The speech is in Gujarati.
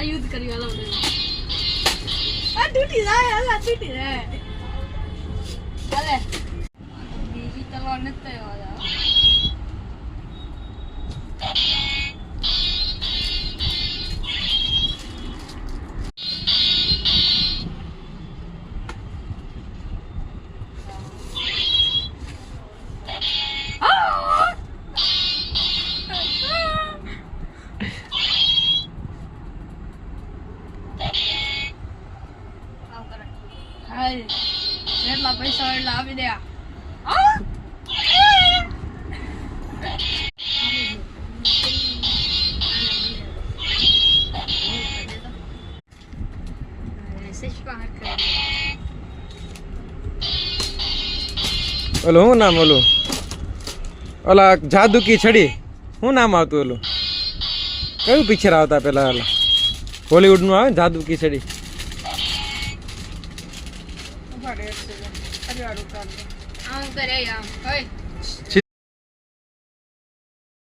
આ યુદ્ધ કરી વાળો આ તૂટી જાય આ તૂટી જાય ચાલે બીજી તલવાર નથી આવ્યા જેટલા પૈસા એટલા આપી દે ઓલું શું નામ ઓલું ઓલા જાદુ કી છડી શું નામ આવતું ઓલું કયું પિક્ચર આવતા પેલા ઓલા બોલીવુડ નું આવે ને જાદુ કી છડી